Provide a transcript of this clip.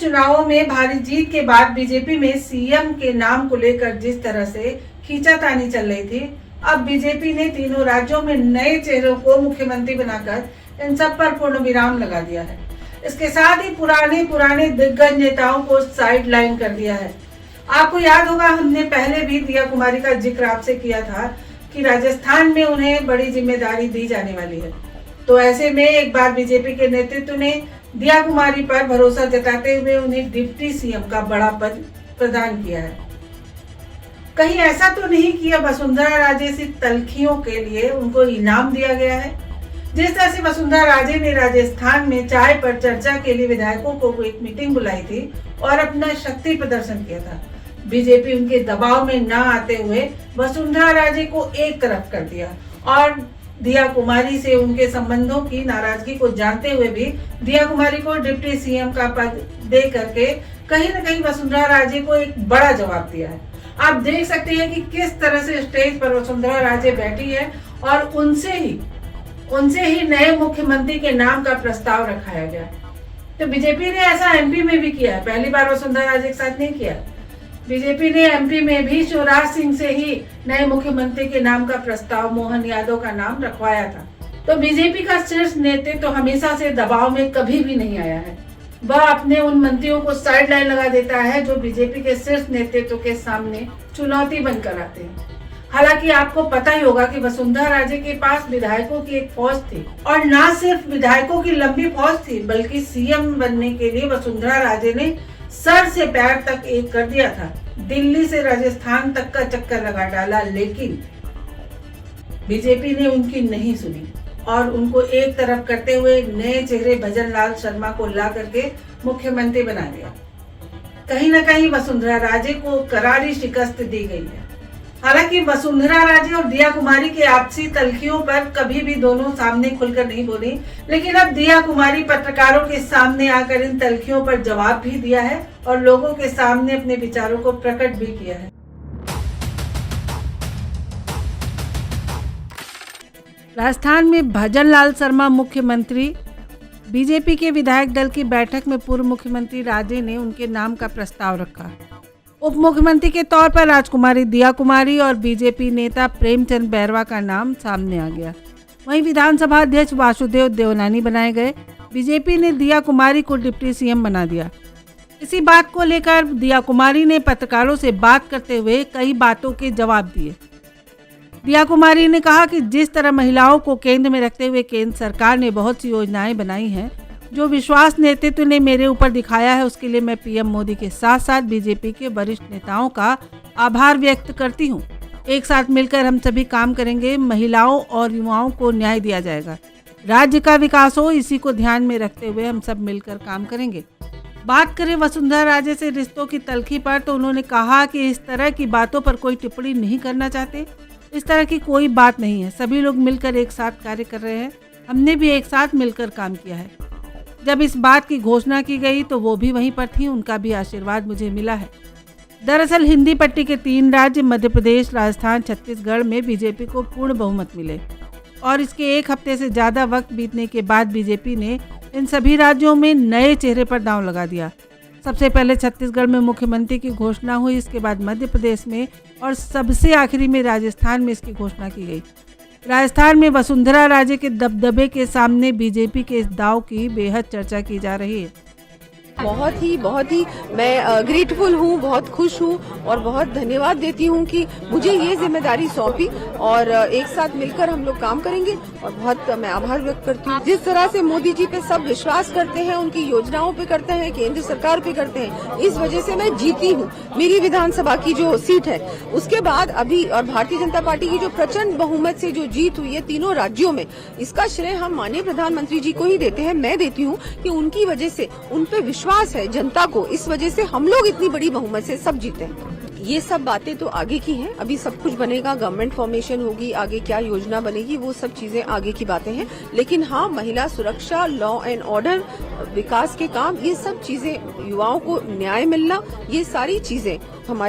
चुनावों में भारी जीत के बाद बीजेपी में सीएम के नाम को लेकर जिस तरह से खींचातानी चल रही थी, अब बीजेपी ने तीनों राज्यों में नए चेहरों को मुख्यमंत्री बनाकर इन सब पर पूर्ण विराम लगा दिया है। इसके साथ ही पुराने दिग्गज नेताओं को साइडलाइन कर दिया है। आपको याद होगा, हमने पहले भी दिया कुमारी का जिक्र आपसे किया था कि राजस्थान में उन्हें बड़ी जिम्मेदारी दी जाने वाली है। तो ऐसे में एक बार बीजेपी के नेतृत्व ने दिया कुमारी पर भरोसा जताते हुए उन्हें डिप्टी सीएम का बड़ा पद प्रदान किया है। कहीं ऐसा तो नहीं कि अब वसुंधरा राजे से तलखियों के लिए उनको इनाम दिया गया है? जिस तरह से वसुंधरा राजे ने राजस्थान में चाय पर चर्चा के लिए विधायकों को एक मीटिंग बुलाई थी और अपना शक्ति प्रदर्शन किया था, बीजेपी उनके दबाव में न आते हुए वसुंधरा राजे को एक तरफ कर दिया और दिया कुमारी से उनके संबंधों की नाराजगी को जानते हुए भी दिया कुमारी को डिप्टी सीएम का पद दे करके कहीं न कहीं वसुंधरा राजे को एक बड़ा जवाब दिया है। आप देख सकते हैं कि किस तरह से स्टेज पर वसुंधरा राजे बैठी है और उनसे ही नए मुख्यमंत्री के नाम का प्रस्ताव रखाया गया। तो बीजेपी ने ऐसा एमपी में भी किया है, पहली बार वसुंधरा राजे के साथ नहीं किया। बीजेपी ने एमपी में भी शिवराज सिंह से ही नए मुख्यमंत्री के नाम का प्रस्ताव मोहन यादव का नाम रखवाया था। तो बीजेपी का शीर्ष नेतृत्व तो हमेशा से दबाव में कभी भी नहीं आया है। वह अपने उन मंत्रियों को साइडलाइन लगा देता है जो बीजेपी के शीर्ष नेतृत्व के सामने चुनौती बनकर आते हैं। हालांकि आपको पता ही होगा कि वसुंधरा राजे के पास विधायकों की एक फौज थी और न सिर्फ विधायकों की लंबी फौज थी, बल्कि सीएम बनने के लिए वसुंधरा राजे ने सर से पैर तक एक कर दिया था। दिल्ली से राजस्थान तक का चक्कर लगा डाला, लेकिन बीजेपी ने उनकी नहीं सुनी और उनको एक तरफ करते हुए नए चेहरे भजन लाल शर्मा को ला करके मुख्यमंत्री बना दिया। कहीं न कहीं वसुंधरा राजे को करारी शिकस्त दी गई है। हालांकि वसुंधरा राजे और दिया कुमारी के आपसी तलखियों पर कभी भी दोनों सामने खुलकर नहीं बोली, लेकिन अब दिया कुमारी पत्रकारों के सामने आकर इन तलखियों पर जवाब भी दिया है और लोगों के सामने अपने विचारों को प्रकट भी किया है। राजस्थान में भजन लाल शर्मा मुख्यमंत्री, बीजेपी के विधायक दल की बैठक में पूर्व मुख्यमंत्री राजे ने उनके नाम का प्रस्ताव रखा। उप मुख्यमंत्री के तौर पर राजकुमारी दिया कुमारी और बीजेपी नेता प्रेमचंद बैरवा का नाम सामने आ गया। वहीं विधानसभा अध्यक्ष वासुदेव देवनानी बनाए गए। बीजेपी ने दिया कुमारी को डिप्टी सीएम बना दिया। इसी बात को लेकर दिया कुमारी ने पत्रकारों से बात करते हुए कई बातों के जवाब दिए। दिया कुमारी ने कहा कि जिस तरह महिलाओं को केंद्र में रखते हुए केंद्र सरकार ने बहुत सी योजनाएं बनाई हैं, जो विश्वास नेतृत्व ने मेरे ऊपर दिखाया है, उसके लिए मैं पीएम मोदी के साथ साथ बीजेपी के वरिष्ठ नेताओं का आभार व्यक्त करती हूं। एक साथ मिलकर हम सभी काम करेंगे। महिलाओं और युवाओं को न्याय दिया जाएगा, राज्य का विकास हो, इसी को ध्यान में रखते हुए हम सब मिलकर काम करेंगे। बात करें वसुंधरा राजे से रिश्तों की तलखी पर, तो उन्होंने कहा कि इस तरह की बातों पर कोई टिप्पणी नहीं करना चाहते। इस तरह की कोई बात नहीं है, सभी लोग मिलकर एक साथ कार्य कर रहे हैं। हमने भी एक साथ मिलकर काम किया है। जब इस बात की घोषणा की गई तो वो भी वहीं पर थी, उनका भी आशीर्वाद मुझे मिला है। दरअसल हिंदी पट्टी के 3 राज्य मध्य प्रदेश, राजस्थान, छत्तीसगढ़ में बीजेपी को पूर्ण बहुमत मिले और इसके 1 हफ्ते से ज़्यादा वक्त बीतने के बाद बीजेपी ने इन सभी राज्यों में नए चेहरे पर दांव लगा दिया। सबसे पहले छत्तीसगढ़ में मुख्यमंत्री की घोषणा हुई, इसके बाद मध्य प्रदेश में और सबसे आखिरी में राजस्थान में इसकी घोषणा की गई। राजस्थान में वसुंधरा राजे के दबदबे के सामने बीजेपी के इस दांव की बेहद चर्चा की जा रही है। बहुत ही मैं ग्रेटफुल हूँ, बहुत खुश हूँ और बहुत धन्यवाद देती हूँ कि मुझे ये जिम्मेदारी सौंपी और एक साथ मिलकर हम लोग काम करेंगे और बहुत मैं आभार व्यक्त करती हूँ। जिस तरह से मोदी जी पे सब विश्वास करते हैं, उनकी योजनाओं पे करते हैं, केंद्र सरकार पे करते हैं, इस वजह से मैं जीती हूँ। मेरी विधानसभा की जो सीट है उसके बाद अभी और भारतीय जनता पार्टी की जो प्रचंड बहुमत से जो जीत हुई है तीनों राज्यों में, इसका श्रेय हम माननीय प्रधानमंत्री जी को ही देते हैं। मैं देती हूँ कि उनकी वजह से उन पे विश्वास है जनता को, इस वजह से हम लोग इतनी बड़ी बहुमत से सब जीते हैं। ये सब बातें तो आगे की हैं, अभी सब कुछ बनेगा, गवर्नमेंट फॉर्मेशन होगी, आगे क्या योजना बनेगी, वो सब चीजें आगे की बातें हैं। लेकिन हाँ, महिला सुरक्षा, लॉ एंड ऑर्डर, विकास के काम, ये सब चीजें, युवाओं को न्याय मिलना, ये सारी चीजें हमारे